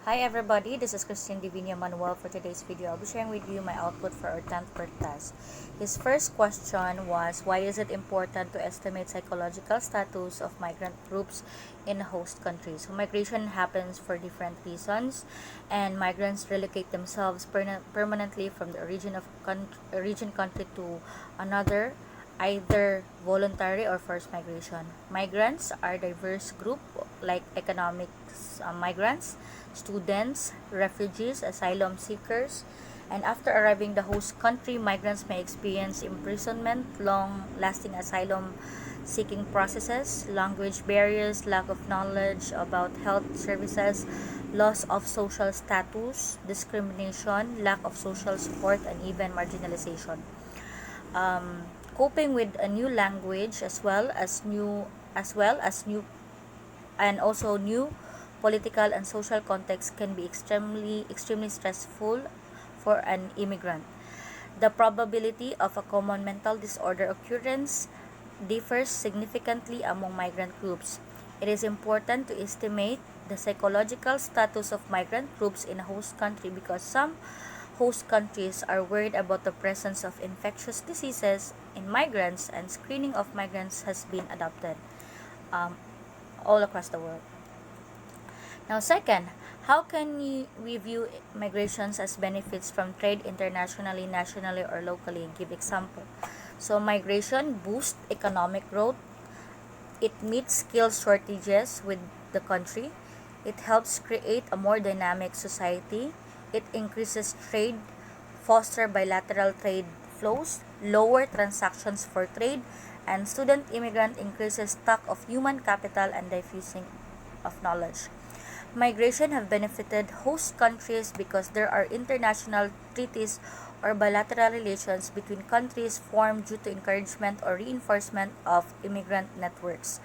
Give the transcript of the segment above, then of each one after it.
Hi everybody, this is Christine Divina Manuel. For today's video, I'll be sharing with you my output for our 10th birth test. His first question was, why is it important to estimate psychological status of migrant groups in host countries? So migration happens for different reasons, and migrants relocate themselves permanently from the origin country to another, either voluntary or forced migration. Migrants are diverse group like economics migrants, students, refugees, asylum seekers, and after arriving the host country, migrants may experience imprisonment, long-lasting asylum seeking processes, language barriers, lack of knowledge about health services, loss of social status, discrimination, lack of social support, and even marginalization. Um, Coping with a new language as well as new and also new political and social context can be extremely stressful for an immigrant. The probability of a common mental disorder occurrence differs significantly among migrant groups. It is important to estimate the psychological status of migrant groups in a host country because some host countries are worried about the presence of infectious diseases in migrants, and screening of migrants has been adopted um, all across the world. Now, second, how can we view migrations as benefits from trade internationally, nationally, or locally? Give example. So, migration boosts economic growth. It meets skill shortages with the country. It helps create a more dynamic society. It increases trade, foster bilateral trade flows, lower transactions for trade, and student immigrant increases stock of human capital and diffusing of knowledge. Migration have benefited host countries because there are international treaties or bilateral relations between countries formed due to encouragement or reinforcement of immigrant networks.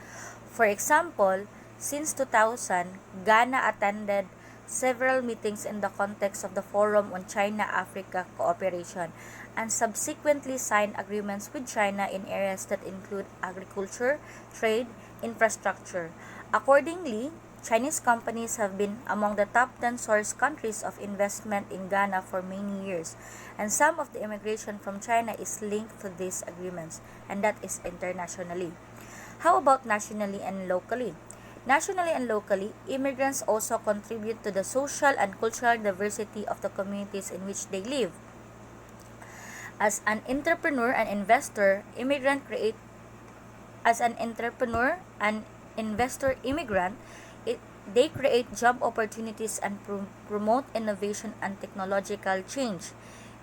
For example, since 2000, Ghana attended several meetings in the context of the Forum on China-Africa Cooperation and subsequently signed agreements with China in areas that include agriculture, trade, infrastructure. Accordingly, Chinese companies have been among the top 10 source countries of investment in Ghana for many years, and some of the immigration from China is linked to these agreements, and that is internationally. How about nationally and locally? Nationally and locally, immigrants also contribute to the social and cultural diversity of the communities in which they live. As an entrepreneur and investor, immigrant create as an entrepreneur and investor immigrant, they create job opportunities and promote innovation and technological change.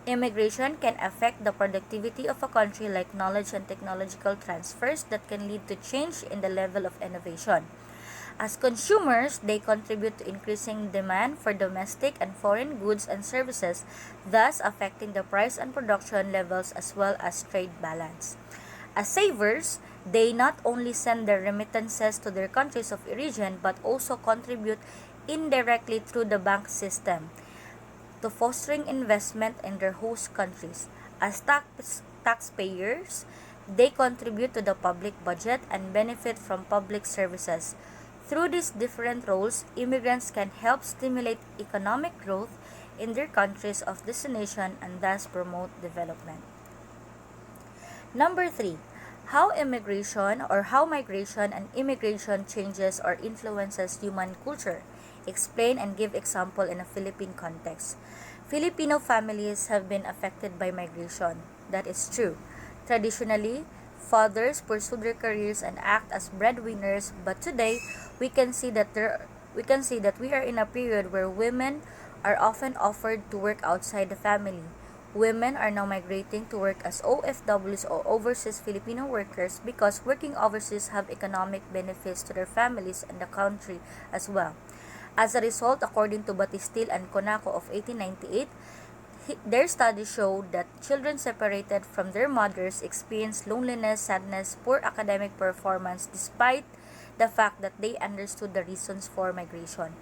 Immigration can affect the productivity of a country like knowledge and technological transfers that can lead to change in the level of innovation. As consumers, they contribute to increasing demand for domestic and foreign goods and services, thus affecting the price and production levels as well as trade balance. As savers, they not only send their remittances to their countries of origin but also contribute indirectly through the bank system to fostering investment in their host countries. As taxpayers, they contribute to the public budget and benefit from public services. Through these different roles, immigrants can help stimulate economic growth in their countries of destination and thus promote development. Number 3, how migration and immigration changes or influences human culture. Explain and give example in a Philippine context. Filipino families have been affected by migration. That is true. Traditionally, fathers pursue their careers and act as breadwinners, but today we are in a period where women are often offered to work outside the family. Women are now migrating to work as OFWs or overseas Filipino workers because working overseas have economic benefits to their families and the country as well. As a result, according to Batistil and Conaco of 1898, their studies showed that children separated from their mothers experience loneliness, sadness, poor academic performance despite the fact that they understood the reasons for migration.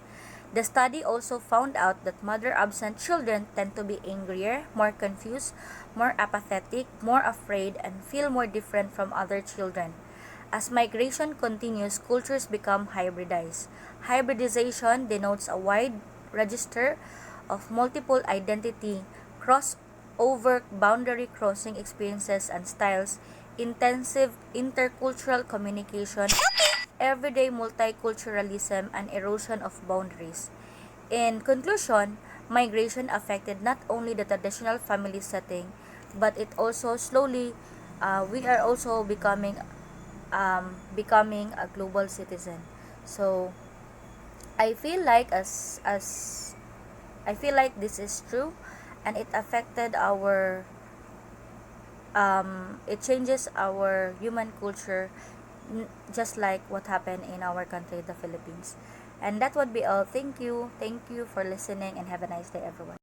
The study also found out that mother-absent children tend to be angrier, more confused, more apathetic, more afraid, and feel more different from other children. As migration continues, cultures become hybridized. Hybridization denotes a wide register of multiple identity, crossover boundary crossing experiences and styles, intensive intercultural communication, everyday multiculturalism, and erosion of boundaries. In conclusion, migration affected not only the traditional family setting, but it also slowly, we are also becoming a global citizen. So I feel like as I feel like this is true, and it affected our it changes our human culture, just like what happened in our country, the Philippines. And that would be all. Thank you for listening, and have a nice day, everyone.